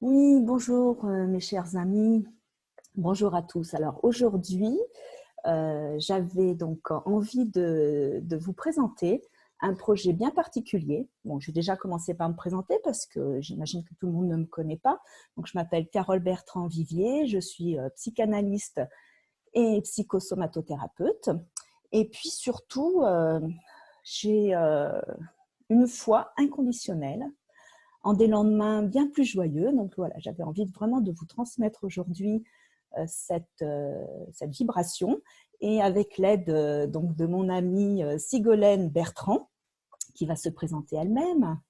Oui, bonjour mes chers amis, bonjour à tous. Alors aujourd'hui, j'avais donc envie de vous présenter un projet bien particulier. Bon, j'ai déjà commencé par me présenter parce que j'imagine que tout le monde ne me connaît pas. Donc je m'appelle Carole Bertrand-Vivier, je suis psychanalyste et psychosomatothérapeute. Et puis surtout, j'ai une foi inconditionnelle en des lendemains bien plus joyeux. Donc voilà, j'avais envie vraiment de vous transmettre aujourd'hui cette vibration et avec l'aide donc de mon amie Sigolène Bertrand qui va se présenter elle-même.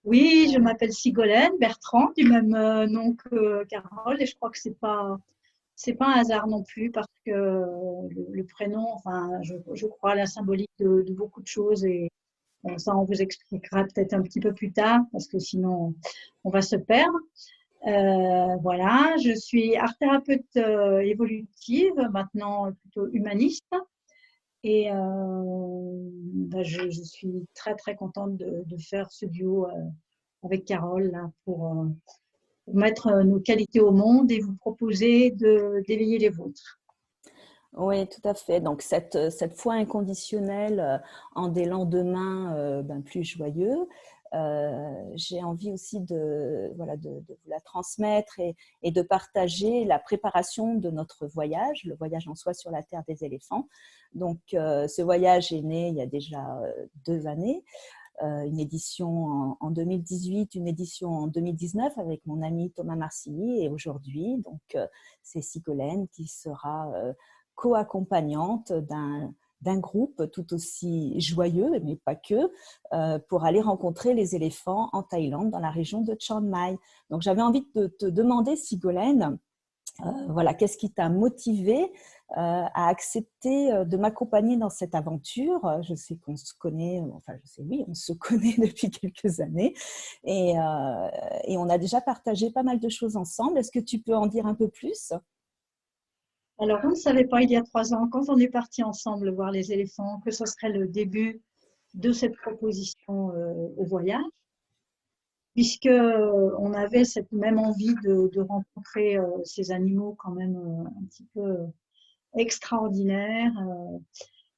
Oui, je m'appelle Sigolène Bertrand, du même nom que Carole, et je crois que c'est pas un hasard non plus parce que le prénom, enfin, je crois à la symbolique de beaucoup de choses et ça on vous expliquera peut-être un petit peu plus tard parce que sinon on va se perdre. Voilà, je suis art thérapeute évolutive, maintenant plutôt humaniste, et je suis très très contente de faire ce duo avec Carole là, pour mettre nos qualités au monde et vous proposer d'éveiller les vôtres. Oui, tout à fait. Donc cette foi inconditionnelle en des lendemains plus joyeux, j'ai envie aussi voilà, de vous la transmettre et de partager la préparation de notre voyage, le voyage en soi sur la terre des éléphants. Donc ce voyage est né il y a déjà 2 années, une édition en 2018, une édition en 2019 avec mon ami Thomas Marcilly et aujourd'hui, donc c'est Sigolène qui sera co-accompagnante d'un groupe tout aussi joyeux, mais pas que, pour aller rencontrer les éléphants en Thaïlande, dans la région de Chiang Mai. Donc j'avais envie de te demander, Sigolène, voilà, qu'est-ce qui t'a motivé à accepter de m'accompagner dans cette aventure? Je sais qu'on se connaît, enfin je sais oui, on se connaît depuis quelques années et on a déjà partagé pas mal de choses ensemble. Est-ce que tu peux en dire un peu plus? Alors, on ne savait pas il y a 3 ans, quand on est parti ensemble voir les éléphants, que ce serait le début de cette proposition au voyage, puisque on avait cette même envie de rencontrer ces animaux quand même un petit peu extraordinaires.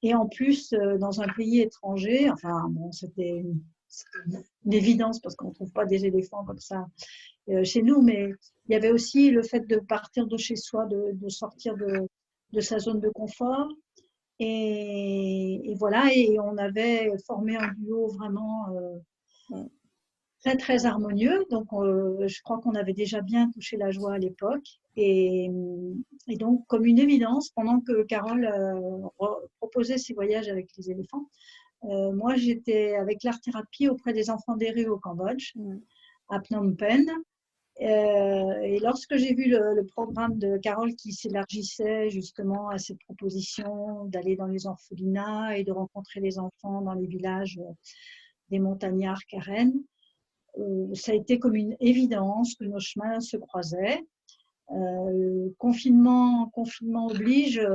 Et en plus, dans un pays étranger, enfin, bon, c'était une évidence parce qu'on ne trouve pas des éléphants comme ça chez nous, mais il y avait aussi le fait de partir de chez soi, de sortir de sa zone de confort. Et voilà, et on avait formé un duo vraiment très, très harmonieux. Donc, je crois qu'on avait déjà bien touché la joie à l'époque. Et donc, comme une évidence, pendant que Carole proposait ses voyages avec les éléphants, moi, j'étais avec l'art-thérapie auprès des enfants des rues au Cambodge, Mm. à Phnom Penh. Et lorsque j'ai vu le programme de Carole qui s'élargissait justement à cette proposition d'aller dans les orphelinats et de rencontrer les enfants dans les villages des montagnards Karen, ça a été comme une évidence que nos chemins se croisaient. Confinement oblige,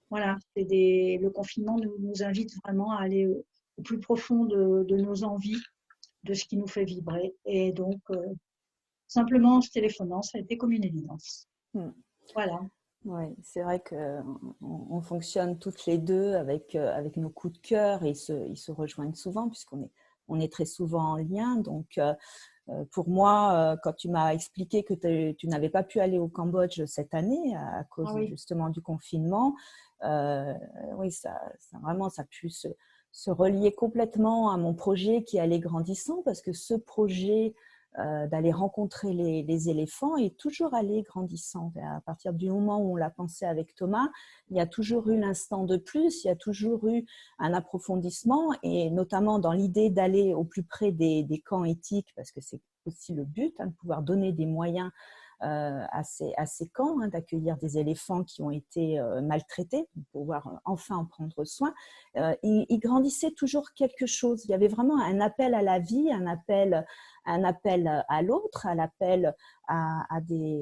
voilà, le confinement nous invite vraiment à aller au plus profond de nos envies, de ce qui nous fait vibrer. Et donc, simplement en se téléphonant, ça a été comme une évidence. Mm. Voilà. Oui, c'est vrai qu'on fonctionne toutes les deux avec nos coups de cœur et ils se rejoignent souvent on est très souvent en lien. Donc, pour moi, quand tu m'as expliqué que tu n'avais pas pu aller au Cambodge cette année à Ah cause oui. justement du confinement, euh, oui, vraiment, ça a pu se relier complètement à mon projet qui allait grandissant parce que ce projet d'aller rencontrer les éléphants est toujours allé grandissant. À partir du moment où on l'a pensé avec Thomas, il y a toujours eu l'instant de plus, il y a toujours eu un approfondissement et notamment dans l'idée d'aller au plus près des camps éthiques parce que c'est aussi le but, de pouvoir donner des moyens à ces camps, d'accueillir des éléphants qui ont été maltraités, pour pouvoir enfin en prendre soin. Il grandissait toujours quelque chose. Il y avait vraiment un appel à la vie, un appel un appel à l'autre, un appel à des,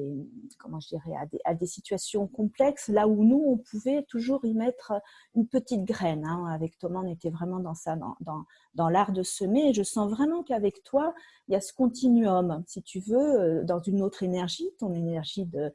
comment je dirais, à des situations complexes, là où nous, on pouvait toujours y mettre une petite graine. Hein. Avec Thomas, on était vraiment dans ça, dans l'art de semer. Et je sens vraiment qu'avec toi, il y a ce continuum, si tu veux, dans une autre énergie, ton énergie de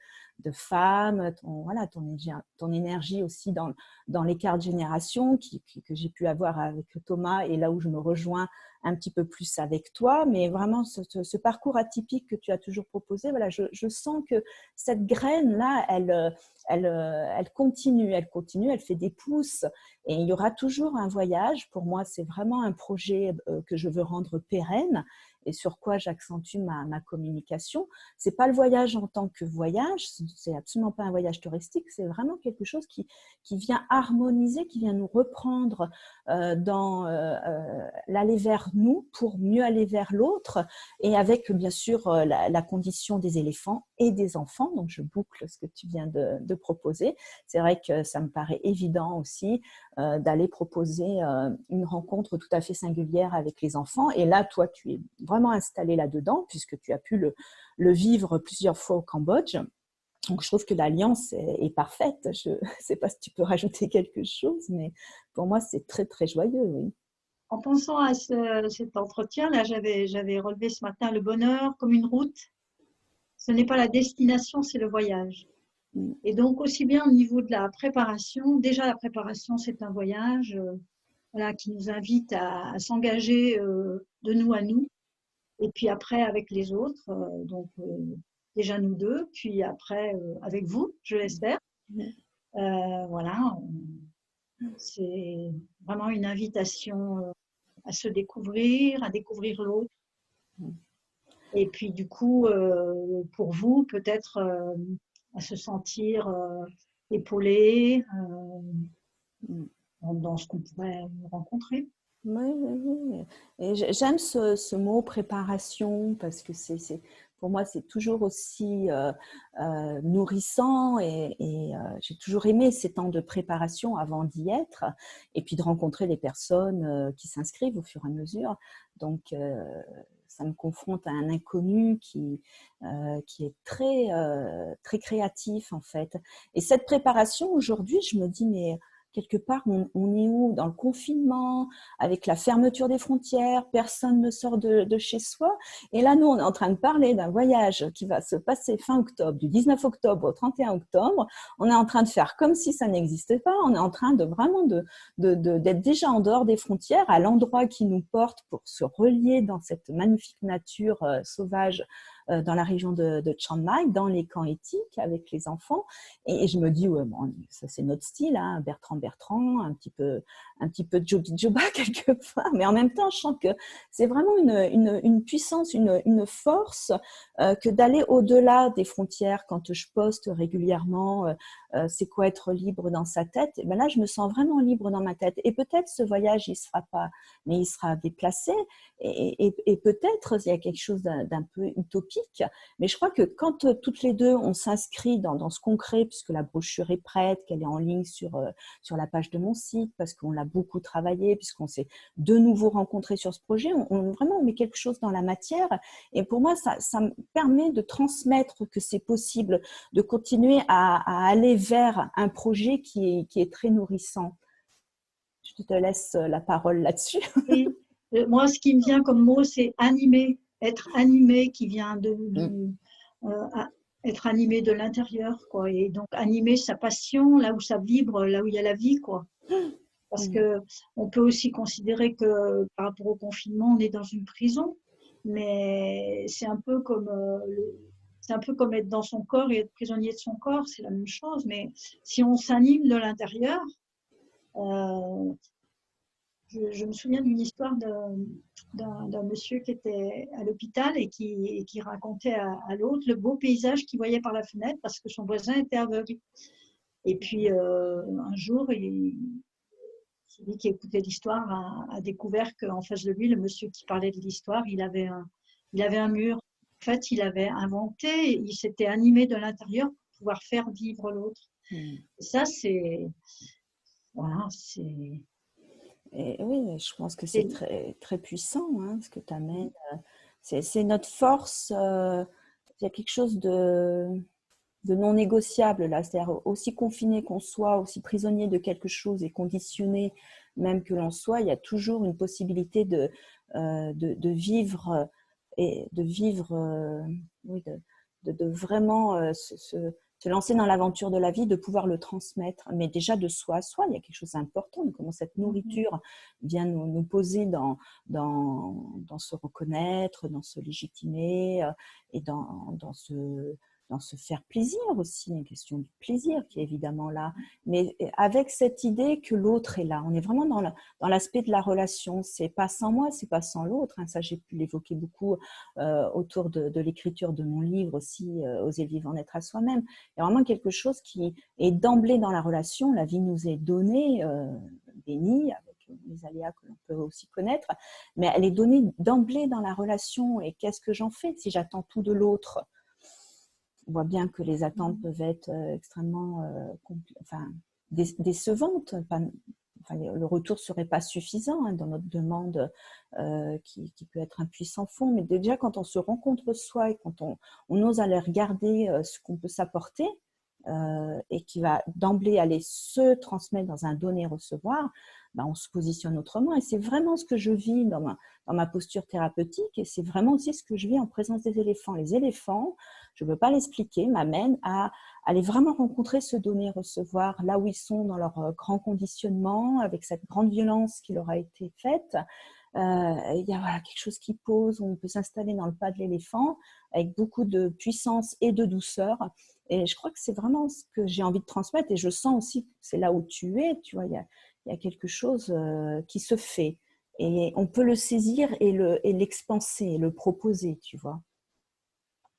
femme, voilà, ton énergie aussi dans l'écart de génération que j'ai pu avoir avec Thomas et là où je me rejoins un petit peu plus avec toi. Mais vraiment, ce parcours atypique que tu as toujours proposé, voilà, je sens que cette graine-là, elle continue, elle fait des pousses et il y aura toujours un voyage. Pour moi, c'est vraiment un projet que je veux rendre pérenne et sur quoi j'accentue ma communication. C'est pas le voyage en tant que voyage, c'est absolument pas un voyage touristique, c'est vraiment quelque chose qui vient harmoniser, qui vient nous reprendre dans l'aller vers nous pour mieux aller vers l'autre et avec bien sûr la condition des éléphants et des enfants. Donc je boucle ce que tu viens de proposer. C'est vrai que ça me paraît évident aussi d'aller proposer une rencontre tout à fait singulière avec les enfants. Et là, toi, tu es vraiment installé là-dedans puisque tu as pu le vivre plusieurs fois au Cambodge. Donc, je trouve que l'alliance est parfaite. Je ne sais pas si tu peux rajouter quelque chose, mais pour moi, c'est très, très joyeux. Oui. En pensant à cet entretien-là, j'avais relevé ce matin le bonheur comme une route. Ce n'est pas la destination, c'est le voyage. Et donc, aussi bien au niveau de la préparation, déjà la préparation, c'est un voyage voilà, qui nous invite à s'engager de nous à nous. Et puis après, avec les autres, donc déjà nous deux, puis après avec vous, je l'espère. Voilà, c'est vraiment une invitation à se découvrir, à découvrir l'autre. Et puis du coup, pour vous, peut-être à se sentir épaulé dans ce qu'on pourrait rencontrer. Oui, oui, oui. Et j'aime ce mot préparation parce que pour moi, c'est toujours aussi nourrissant et j'ai toujours aimé ces temps de préparation avant d'y être et puis de rencontrer les personnes qui s'inscrivent au fur et à mesure. Donc, ça me confronte à un inconnu qui est très, très créatif en fait. Et cette préparation, aujourd'hui, je me dis, mais quelque part, on est où? Dans le confinement, avec la fermeture des frontières, personne ne sort de chez soi. Et là, nous, on est en train de parler d'un voyage qui va se passer fin octobre, du 19 octobre au 31 octobre. On est en train de faire comme si ça n'existait pas. On est en train de vraiment d'être déjà en dehors des frontières, à l'endroit qui nous porte pour se relier dans cette magnifique nature sauvage dans la région de Chiang Mai, dans les camps éthiques avec les enfants. Et je me dis, ouais, bon, ça c'est notre style, hein, Bertrand, un petit peu de Joby Joba quelque part, mais en même temps, je sens que c'est vraiment une puissance, une force que d'aller au-delà des frontières. Quand je poste régulièrement, c'est quoi être libre dans sa tête? Et ben là, je me sens vraiment libre dans ma tête. Et peut-être ce voyage, il ne se fera pas, mais il sera déplacé. Et peut-être il y a quelque chose d'un peu utopique. Mais je crois que quand toutes les deux, on s'inscrit dans ce concret, puisque la brochure est prête, qu'elle est en ligne sur la page de mon site, parce qu'on l'a beaucoup travaillé, puisqu'on s'est de nouveau rencontrés sur ce projet, vraiment on met quelque chose dans la matière. Et pour moi, ça me permet de transmettre que c'est possible de continuer à aller vers un projet qui est très nourrissant. Je te laisse la parole là-dessus. Et moi, ce qui me vient comme mot, c'est animé, être animé, qui vient être animé de l'intérieur, quoi. Et donc animer sa passion, là où ça vibre, là où il y a la vie, quoi. Parce que on peut aussi considérer que par rapport au confinement, on est dans une prison, mais c'est un peu comme être dans son corps et être prisonnier de son corps, c'est la même chose. Mais si on s'anime de l'intérieur, euh, je me souviens d'une histoire d'un monsieur qui était à l'hôpital et qui racontait à l'autre le beau paysage qu'il voyait par la fenêtre parce que son voisin était aveugle. Et puis un jour, celui qui écoutait l'histoire a découvert qu'en face de lui, le monsieur qui parlait de l'histoire, il avait un mur. En fait, il avait inventé, il s'était animé de l'intérieur pour pouvoir faire vivre l'autre. Et ça, c'est... Voilà, Et oui, je pense que c'est très, très puissant, hein, ce que tu amènes. c'est notre force. Il y a quelque chose de non négociable là. C'est-à-dire aussi confiné qu'on soit, aussi prisonnier de quelque chose et conditionné même que l'on soit, il y a toujours une possibilité de vivre et de vivre, oui, de vraiment se lancer dans l'aventure de la vie, de pouvoir le transmettre, mais déjà de soi à soi, il y a quelque chose d'important, comment cette nourriture vient nous poser dans se reconnaître, dans se légitimer et dans se faire plaisir aussi, une question du plaisir qui est évidemment là, mais avec cette idée que l'autre est là. On est vraiment dans l'aspect de la relation. C'est pas sans moi, c'est pas sans l'autre. Hein. Ça, j'ai pu l'évoquer beaucoup autour de l'écriture de mon livre aussi, Oser vivre en être à soi-même. Il y a vraiment quelque chose qui est d'emblée dans la relation. La vie nous est donnée, bénie, avec les aléas que l'on peut aussi connaître, mais elle est donnée d'emblée dans la relation. Et qu'est-ce que j'en fais si j'attends tout de l'autre? On voit bien que les attentes peuvent être extrêmement décevantes. Le retour ne serait pas suffisant dans notre demande qui peut être un puissant fond. Mais déjà, quand on se rencontre soi et quand on ose aller regarder ce qu'on peut s'apporter et qui va d'emblée aller se transmettre dans un donner-recevoir, ben, on se positionne autrement. Et c'est vraiment ce que je vis dans ma posture thérapeutique et c'est vraiment aussi ce que je vis en présence des éléphants. Les éléphants, je ne peux pas l'expliquer, m'amènent à aller vraiment rencontrer ce donner-recevoir là où ils sont dans leur grand conditionnement, avec cette grande violence qui leur a été faite. Il y a quelque chose qui pose, on peut s'installer dans le pas de l'éléphant avec beaucoup de puissance et de douceur. Et je crois que c'est vraiment ce que j'ai envie de transmettre et je sens aussi que c'est là où tu es, tu vois, il y a quelque chose qui se fait. Et on peut le saisir et l'expanser, le proposer, tu vois.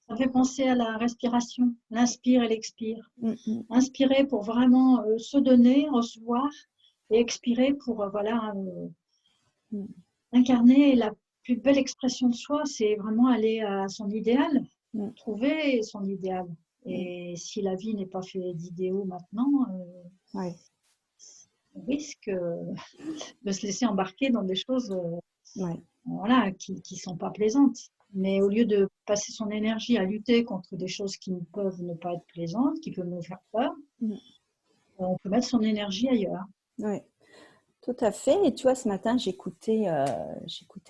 Ça fait penser à la respiration, l'inspire et l'expire. Inspirer pour vraiment se donner, recevoir, et expirer pour incarner la plus belle expression de soi, c'est vraiment aller à son idéal, trouver son idéal. Et si la vie n'est pas faite d'idéaux maintenant, on risque de se laisser embarquer dans des choses qui ne sont pas plaisantes. Mais au lieu de passer son énergie à lutter contre des choses qui peuvent ne pas être plaisantes, qui peuvent nous faire peur, on peut mettre son énergie ailleurs. Oui, tout à fait. Et tu vois, ce matin, j'écoutais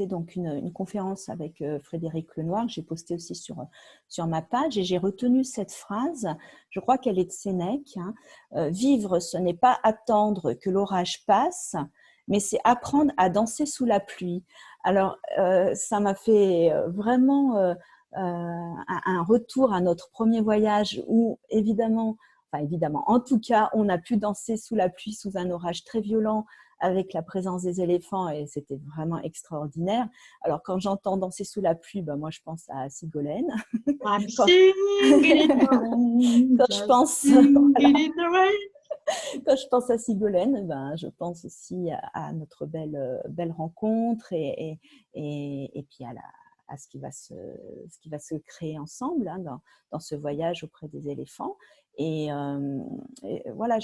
donc une conférence avec Frédéric Lenoir que j'ai postée aussi sur ma page et j'ai retenu cette phrase, je crois qu'elle est de Sénèque, hein, vivre, ce n'est pas attendre que l'orage passe, mais c'est apprendre à danser sous la pluie. Alors, ça m'a fait vraiment un retour à notre premier voyage où, évidemment, en tout cas, on a pu danser sous la pluie, sous un orage très violent, avec la présence des éléphants et c'était vraiment extraordinaire. Alors, quand j'entends danser sous la pluie, ben, moi, je pense à Sigolène. Quand je pense à Sigolène, ben, je pense aussi à notre belle rencontre et puis à ce qui va se créer ensemble hein, dans ce voyage auprès des éléphants. Et voilà,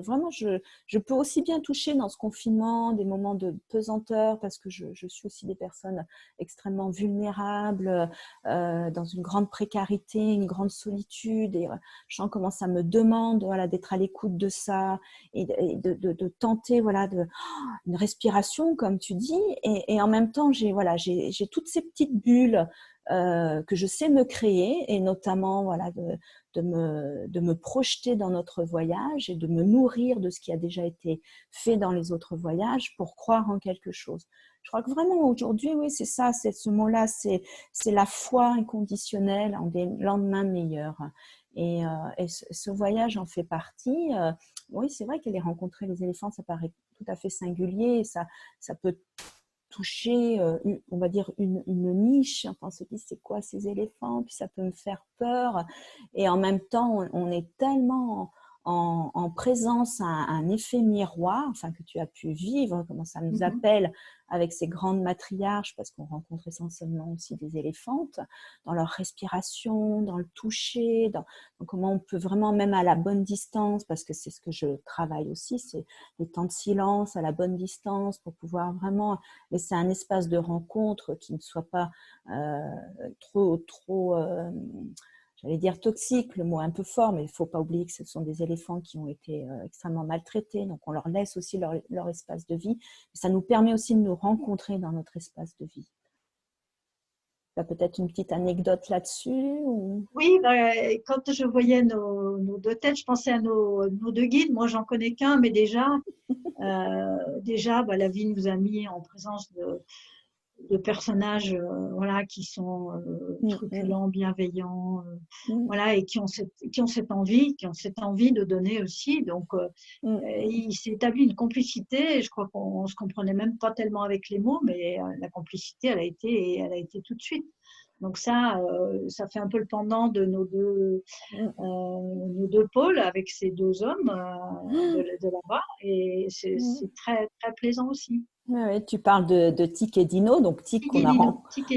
vraiment, je peux aussi bien toucher dans ce confinement des moments de pesanteur parce que je suis aussi des personnes extrêmement vulnérables, dans une grande précarité, une grande solitude. Et je sens comment ça me demande d'être à l'écoute de ça et de tenter une respiration, comme tu dis. Et en même temps, j'ai toutes ces petites bulles que je sais me créer et notamment de me projeter dans notre voyage et de me nourrir de ce qui a déjà été fait dans les autres voyages pour croire en quelque chose. Je crois que vraiment aujourd'hui, oui, c'est ça, c'est ce mot-là, c'est la foi inconditionnelle en des lendemains meilleurs. Et ce voyage en fait partie. Oui, c'est vrai qu'aller rencontrer les éléphants, ça paraît tout à fait singulier. Ça peut toucher, on va dire, une niche. Enfin, on se dit, c'est quoi ces éléphants? Puis ça peut me faire peur. Et en même temps, on est tellement en présence un effet miroir, enfin que tu as pu vivre, comment ça nous Mhm. appelle avec ces grandes matriarches, parce qu'on rencontre essentiellement aussi des éléphantes, dans leur respiration, dans le toucher, dans comment on peut vraiment, même à la bonne distance, parce que c'est ce que je travaille aussi, c'est les temps de silence à la bonne distance pour pouvoir vraiment laisser un espace de rencontre qui ne soit pas trop j'allais dire toxique, le mot un peu fort, mais il ne faut pas oublier que ce sont des éléphants qui ont été extrêmement maltraités, donc on leur laisse aussi leur espace de vie. Ça nous permet aussi de nous rencontrer dans notre espace de vie. Tu as peut-être une petite anecdote là-dessus ou... Oui, bah, quand je voyais nos deux têtes, je pensais à nos deux guides. Moi, j'en connais qu'un, mais déjà, bah, la vie nous a mis en présence de personnages, voilà, qui sont Mm, truculents, bienveillants, mm, voilà, et qui ont cette envie de donner aussi. Donc, mm, il s'est établi une complicité. Je crois qu'on se comprenait même pas tellement avec les mots, mais la complicité, elle a été tout de suite. Donc ça fait un peu le pendant de mm, nos deux pôles avec ces deux hommes de là-bas, et mm. c'est très très plaisant aussi. Ouais, ouais, tu parles de Tic et Dino, donc Tic Tic et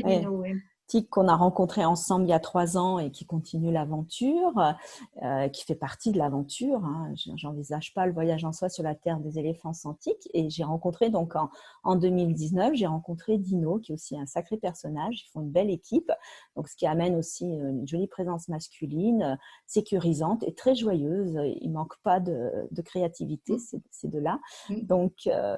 ouais, Dino, oui. Tic qu'on a rencontré ensemble il y a 3 ans et qui continue l'aventure, qui fait partie de l'aventure. Hein. J'envisage pas le voyage en soi sur la terre des éléphants sans Tic. Et j'ai rencontré donc en 2019, j'ai rencontré Dino, qui est aussi un sacré personnage. Ils font une belle équipe, donc ce qui amène aussi une jolie présence masculine, sécurisante et très joyeuse. Il manque pas de créativité, Mm, ces deux-là. mm, Donc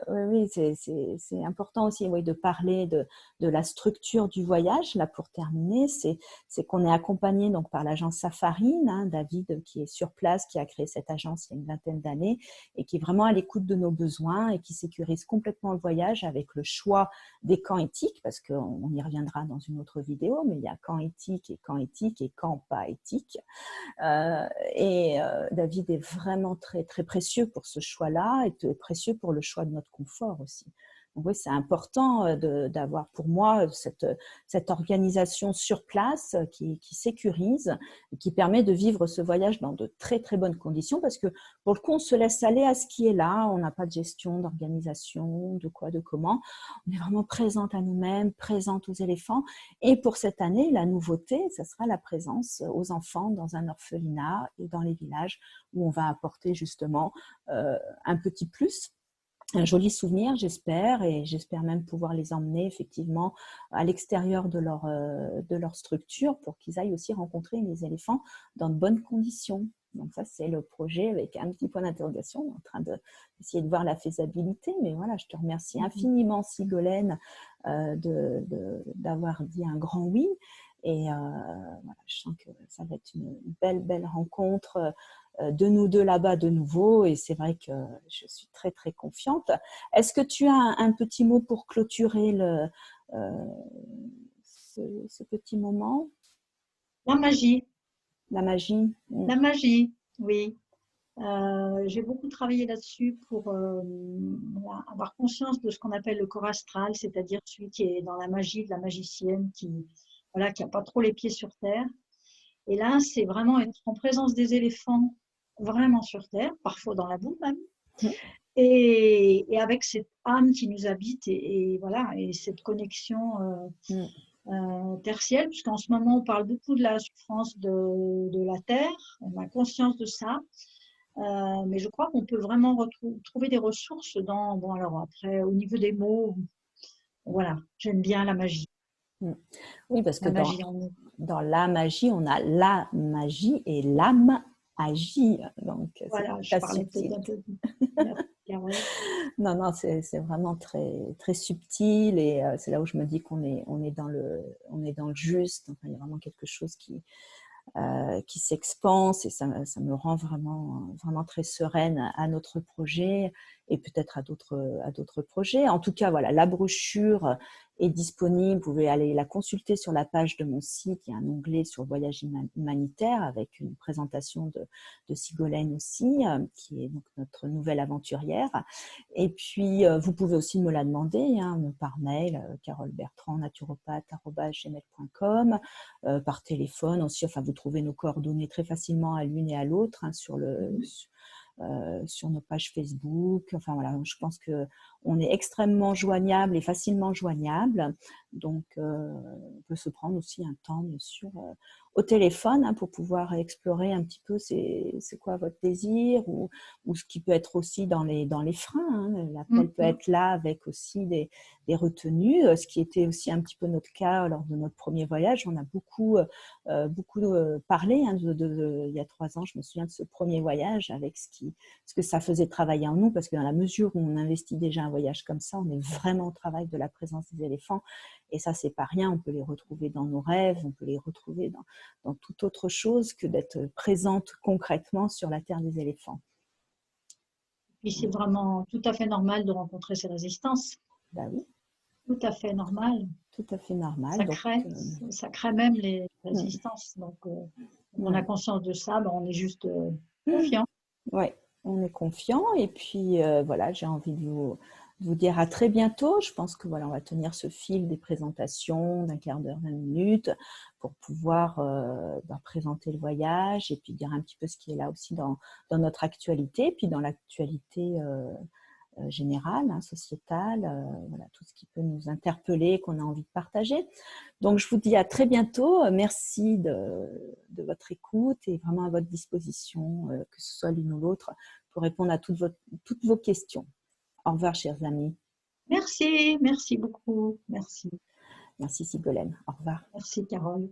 oui, c'est important aussi, oui, de parler de la structure du voyage. Là, pour terminer, c'est qu'on est accompagné donc par l'agence Safarine, hein, David qui est sur place, qui a créé cette agence il y a une vingtaine d'années et qui est vraiment à l'écoute de nos besoins et qui sécurise complètement le voyage avec le choix des camps éthiques, parce qu'on y reviendra dans une autre vidéo, mais il y a camp éthique et camp pas éthique. David est vraiment très, très précieux pour ce choix-là et précieux pour le choix de notre confort aussi. Donc oui, c'est important d'avoir pour moi cette organisation sur place qui sécurise et qui permet de vivre ce voyage dans de très très bonnes conditions parce que pour le coup, on se laisse aller à ce qui est là. On n'a pas de gestion, d'organisation, de quoi, de comment. On est vraiment présente à nous-mêmes, présente aux éléphants. Et pour cette année, la nouveauté, ce sera la présence aux enfants dans un orphelinat et dans les villages où on va apporter justement un petit plus, un joli souvenir, j'espère, et j'espère même pouvoir les emmener effectivement à l'extérieur de leur structure pour qu'ils aillent aussi rencontrer les éléphants dans de bonnes conditions. Donc ça, c'est le projet avec un petit point d'interrogation, en train d'essayer de voir la faisabilité. Mais voilà, je te remercie mm. infiniment, Sigolène, d'avoir dit un grand oui. Et voilà, je sens que ça va être une belle rencontre de nous deux là-bas de nouveau. Et c'est vrai que je suis très, très confiante. Est-ce que tu as un petit mot pour clôturer euh, ce petit moment? La magie, La magie. la magie, oui. J'ai beaucoup travaillé là-dessus pour voilà, avoir conscience de ce qu'on appelle le corps astral, c'est-à-dire celui qui est dans la magie de la magicienne, voilà, qui n'a pas trop les pieds sur terre. Et là, c'est vraiment être en présence des éléphants, vraiment sur terre, parfois dans la boue même, et avec cette âme qui nous habite, et voilà, et cette connexion tertielle, puisqu'en ce moment, on parle beaucoup de la souffrance de la terre, on a conscience de ça. Mais je crois qu'on peut vraiment trouver des ressources bon, alors après, au niveau des mots, voilà, j'aime bien Oui, parce que la magie en nous. dans la magie, on a la magie et l'âme agit. Donc, c'est Voilà, je très parlais peut-être subtil. un peu. Merci, Carole. Non, non, c'est vraiment très, très subtil et c'est là où je me dis on est dans le juste. Enfin, il y a vraiment quelque chose qui s'expanse et ça me rend vraiment très sereine à notre projet et peut-être à d'autres projets. En tout cas, voilà, la brochure est disponible. Vous pouvez aller la consulter sur la page de mon site. Il y a un onglet sur le voyage humanitaire avec une présentation de Sigolène aussi, qui est donc notre nouvelle aventurière. Et puis, vous pouvez aussi me la demander par mail, carolbertrand-naturopathe@gmail.com, par téléphone aussi. Enfin, vous trouvez nos coordonnées très facilement à l'une et à l'autre sur sur nos pages Facebook. Enfin voilà, je pense qu'on est extrêmement joignable et facilement joignable. Donc, on peut se prendre aussi un temps, bien sûr, au téléphone pour pouvoir explorer un petit peu c'est quoi votre désir ou ce qui peut être aussi dans les freins. L'appel peut être là avec aussi des retenues, ce qui était aussi un petit peu notre cas lors de notre premier voyage. On a beaucoup parlé il y a 3 ans. Je me souviens de ce premier voyage avec ce que ça faisait travailler en nous, parce que dans la mesure où on investit déjà un voyage comme ça, on est vraiment au travail de la présence des éléphants. Et ça, c'est pas rien. On peut les retrouver dans nos rêves, on peut les retrouver dans toute autre chose que d'être présente concrètement sur la terre des éléphants. Et c'est vraiment tout à fait normal de rencontrer ces résistances. Ben oui. Tout à fait normal. Tout à fait normal. Ça crée même les résistances. Donc, on a conscience de ça, on est juste confiant. Oui, on est confiant. Et puis, voilà, j'ai envie de vous dire à très bientôt. Je pense que voilà, on va tenir ce fil des présentations d'un quart d'heure, 20 minutes pour pouvoir présenter le voyage et puis dire un petit peu ce qui est là aussi dans notre actualité, puis dans l'actualité générale, sociétale, voilà, tout ce qui peut nous interpeller, qu'on a envie de partager. Donc, je vous dis à très bientôt. Merci de votre écoute et vraiment à votre disposition, que ce soit l'une ou l'autre, pour répondre à toutes vos questions. Au revoir, chers amis. Merci beaucoup. Merci. Merci, Sigolène. Au revoir. Merci, Carole.